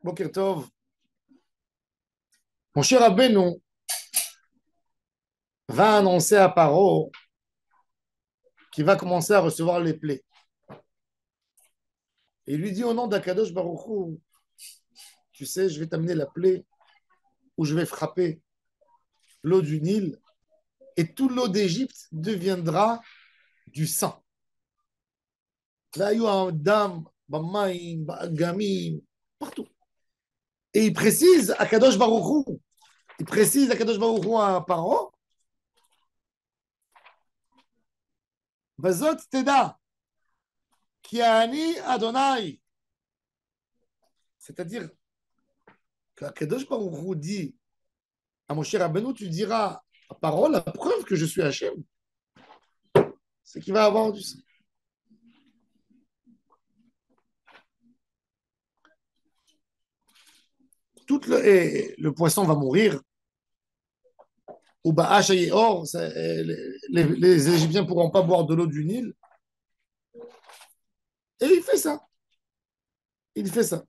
Boker Tov. Mon cher Rabbeinu va annoncer à Paro qu'il va commencer à recevoir les plaies. Et il lui dit au nom d'Akadosh Baruch Hu, tu sais, je vais t'amener la plaie où je vais frapper l'eau du Nil et toute l'eau d'Égypte deviendra du sang. Là, il y a un dam, bamaim, bagamim, partout. Et il précise à Kadosh Baruch Hu, il précise à Kadosh Baruch Hu à Paro, Bazot Teda, qui a Ani Adonai. C'est-à-dire que Kadosh Baruch Hu dit à mon cher Rabbeinu, tu diras à parole, la preuve que je suis Hachem, c'est qu'il va avoir du sang. Le poisson va mourir, ou or, les Égyptiens ne pourront pas boire de l'eau du Nil. Et il fait ça. Il fait ça.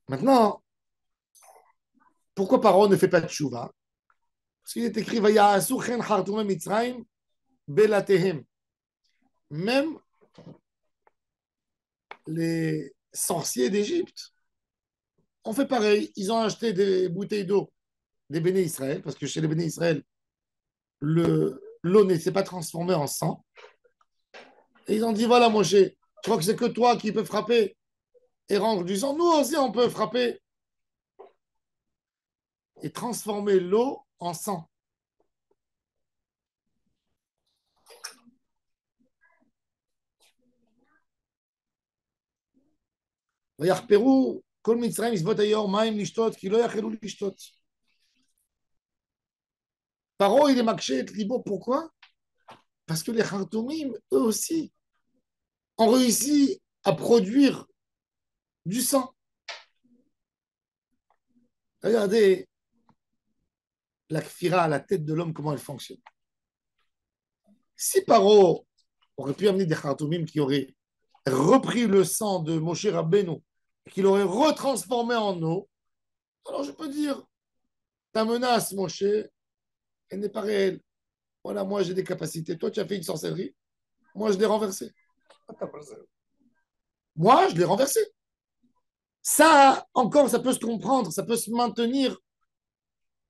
Maintenant, pourquoi Paro ne fait pas de tchouva? Parce qu'il est écrit Vaya'asu chen chartumim Mitzrayim belatehem. Même les sorciers d'Égypte ont fait pareil. Ils ont acheté des bouteilles d'eau des béné Israël, parce que chez les béné Israël, l'eau ne s'est pas transformée en sang. Et ils ont dit voilà, Moshe, je crois que c'est que toi qui peux frapper et rendre du sang. Nous aussi, on peut frapper et transformer l'eau en sang. ויחפרו כל מצרים מסבות היאור מים לשתות, כי לא יכלו לשתות. Paro, il est makché et libo. Pourquoi? Parce que les Khartoumim, eux aussi, ont réussi à produire du sang. Regardez la kfira à la tête de l'homme, comment elle fonctionne. Si Paro aurait pu amener des Khartoumim qui auraient repris le sang de Moshe Rabbeinu, qu'il aurait retransformé en eau, alors je peux dire, ta menace, Moshe, elle n'est pas réelle. Voilà, moi j'ai des capacités. Toi, tu as fait une sorcellerie. Moi, je l'ai renversé. Moi, je l'ai renversé. Ça, encore, ça peut se comprendre, ça peut se maintenir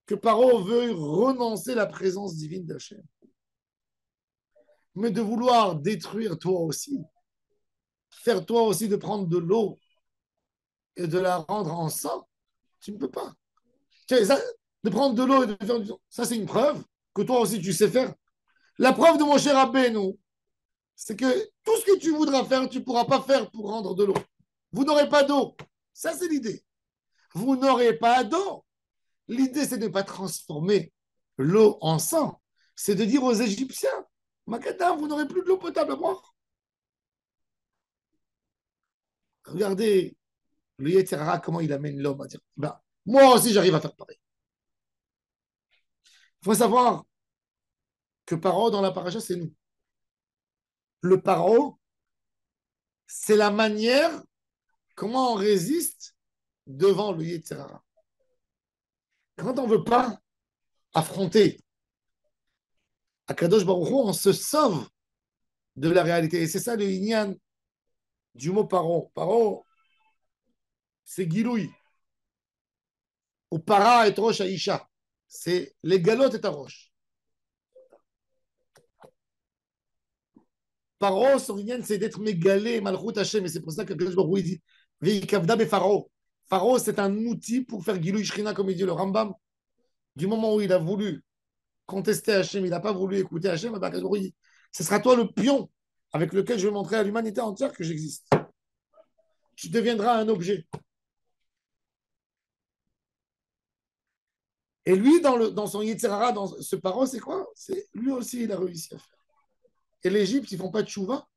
que Paro veuille renoncer à la présence divine d'Hachem. Mais de vouloir détruire toi aussi, faire toi aussi de prendre de l'eau et de la rendre en sang, tu ne peux pas. Ça, de prendre de l'eau et de faire du sang, ça c'est une preuve que toi aussi tu sais faire. La preuve de mon cher Rabbeinu, c'est que tout ce que tu voudras faire, tu ne pourras pas faire pour rendre de l'eau. Vous n'aurez pas d'eau. Ça, c'est l'idée. Vous n'aurez pas d'eau. L'idée, c'est de ne pas transformer l'eau en sang. C'est de dire aux Égyptiens, Makata, vous n'aurez plus de l'eau potable à boire. Regardez le Yetzirah, comment il amène l'homme à dire, ben, moi aussi, j'arrive à faire pareil. Il faut savoir que Paro, dans la paracha, c'est nous. Le Paro, c'est la manière comment on résiste devant le Yetzirah. Quand on ne veut pas affronter Akadosh Baruch Hu, on se sauve de la réalité. Et c'est ça le Inyan du mot paro. Paro, c'est Giloui. Ou para et roche aisha. C'est les galotes et ta roche. Paro, son Inyan, c'est d'être mégalé, malchut Hashem. Et c'est pour ça que Akadosh Baruch Hu dit Veikavda be Pharaon. Pharaon, c'est un outil pour faire Giloui Shrina, comme il dit le Rambam. Du moment où il a voulu contester Hashem, il n'a pas voulu écouter Hashem, Akadosh Baruch Hu dit ce sera toi le pion avec lequel je vais montrer à l'humanité entière que j'existe. Tu deviendras un objet. Et lui, dans son Yitzhara, dans ce paro, c'est quoi? C'est lui aussi, il a réussi à faire. Et l'Égypte, ils ne font pas de chouva.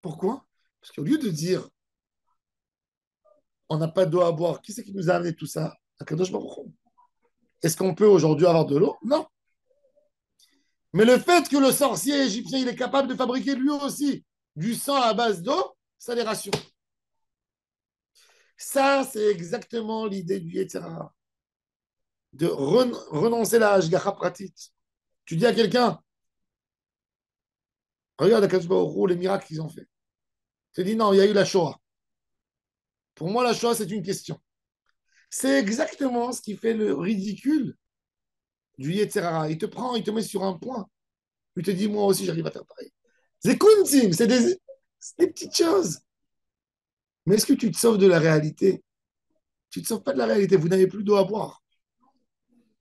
Pourquoi? Parce qu'au lieu de dire on n'a pas d'eau à boire, qui c'est qui nous a amené tout ça? Akadosh Baruch Hu. Est-ce qu'on peut aujourd'hui avoir de l'eau? Non. Mais le fait que le sorcier égyptien il est capable de fabriquer lui aussi du sang à base d'eau, ça les rassure. Ça, c'est exactement l'idée du Yetzer Hara, de renoncer à la Hashgacha pratit. Tu dis à quelqu'un, regarde à Kadosh Baruch Hu, les miracles qu'ils ont fait. Tu dis non, il y a eu la Shoah. Pour moi, la Shoah, c'est une question. C'est exactement ce qui fait le ridicule du Yetzer Hara. Il te prend, il te met sur un point. Il te dit, moi aussi, j'arrive à faire pareil. C'est kuntim, c'est des petites choses. Mais est-ce que tu te sauves de la réalité? Tu ne te sauves pas de la réalité. Vous n'avez plus d'eau à boire.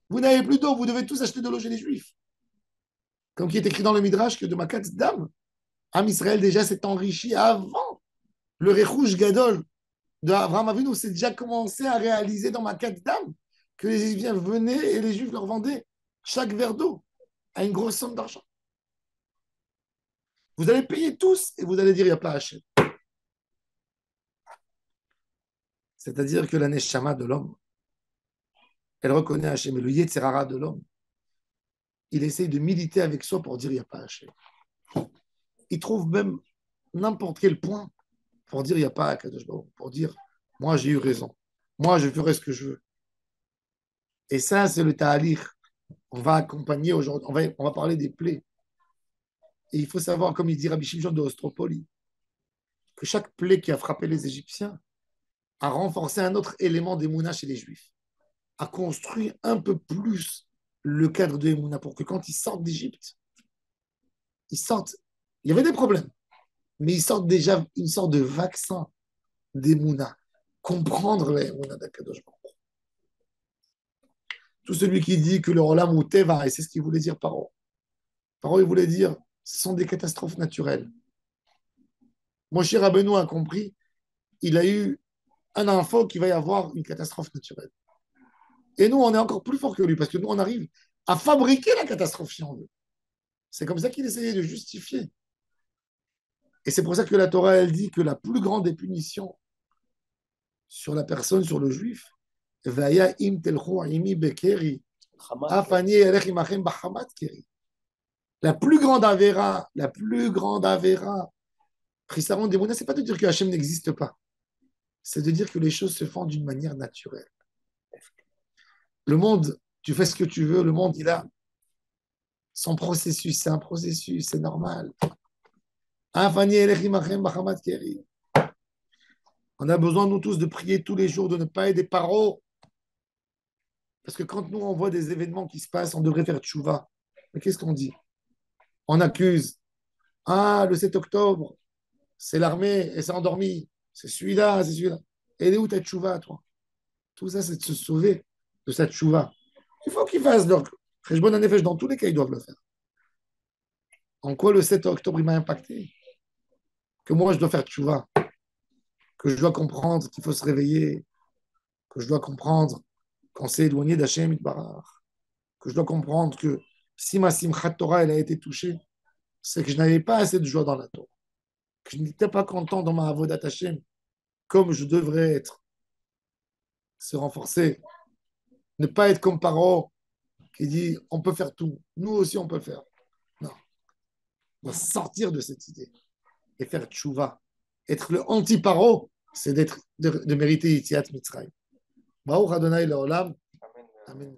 Vous n'avez plus d'eau. Vous devez tous acheter de l'eau chez les Juifs. Comme qui est écrit dans le Midrash que de Makat Dam, Am Israël déjà s'est enrichi avant le Rechouj Gadol de Abraham Avinu. C'est déjà commencé à réaliser dans Makat Dam que les Égyptiens venaient et les Juifs leur vendaient chaque verre d'eau à une grosse somme d'argent. Vous allez payer tous et vous allez dire il n'y a pas Hachem. C'est-à-dire que la Neshama de l'homme, elle reconnaît Hachem. Et le Yetzer Hara de l'homme, il essaye de militer avec soi pour dire il n'y a pas Hachem. Il trouve même n'importe quel point pour dire il n'y a pas Akadosh Baruch, pour dire moi j'ai eu raison, moi je ferai ce que je veux. Et ça, c'est le ta'alir. On va accompagner aujourd'hui, on va parler des plaies. Et il faut savoir, comme il dit Rabbi Shimshon de Ostropoli, que chaque plaie qui a frappé les Égyptiens a renforcé un autre élément d'Emouna chez les Juifs, a construit un peu plus le cadre de Emouna pour que quand ils sortent d'Égypte, ils sortent. Il y avait des problèmes, mais ils sortent déjà une sorte de vaccin d'Emouna. Comprendre l'Emouna d'Akadosh Baruch. Tout celui qui dit que le Olam ou Teva, et c'est ce qu'il voulait dire par il voulait dire, ce sont des catastrophes naturelles. Moshe Rabbeinu a compris, il a eu un info qu'il va y avoir une catastrophe naturelle. Et nous, on est encore plus fort que lui, parce que nous, on arrive à fabriquer la catastrophe si on veut. C'est comme ça qu'il essayait de justifier. Et c'est pour ça que la Torah, elle dit que la plus grande des punitions sur la personne, sur le juif, Vaya im telchu imi bekeri, afani elech imachem bachamat keri. La plus grande avéra, Prisaron des c'est pas de dire que Hachem n'existe pas, c'est de dire que les choses se font d'une manière naturelle. Le monde, tu fais ce que tu veux, le monde, il a son processus, c'est un processus, c'est normal. On a besoin, nous tous, de prier tous les jours, de ne pas être des paros. Parce que quand nous, on voit des événements qui se passent, on devrait faire tchouva. Mais qu'est-ce qu'on dit? On accuse. Ah, le 7 octobre, c'est l'armée, et s'est endormi. C'est celui-là, c'est celui-là. Et elle est où ta tchouva, toi? Tout ça, c'est de se sauver de cette tchouva. Il faut qu'ils fassent leur cheshbon hanefesh. Dans tous les cas, ils doivent le faire. En quoi le 7 octobre, il m'a impacté? Que moi, je dois faire tchouva. Que je dois comprendre qu'il faut se réveiller. Que je dois comprendre qu'on s'est éloigné d'Hachem Itbarach. Que je dois comprendre que si ma simchat Torah elle a été touchée, c'est que je n'avais pas assez de joie dans la Torah. Que je n'étais pas content dans ma avodat Hachem comme je devrais être. Se renforcer. Ne pas être comme Paro qui dit on peut faire tout. Nous aussi, on peut faire. Non. On doit sortir de cette idée et faire tchouva. Être le anti-paro, c'est de mériter Yitziat Mitzrayim. Baruch Adonai Leolam. Amen.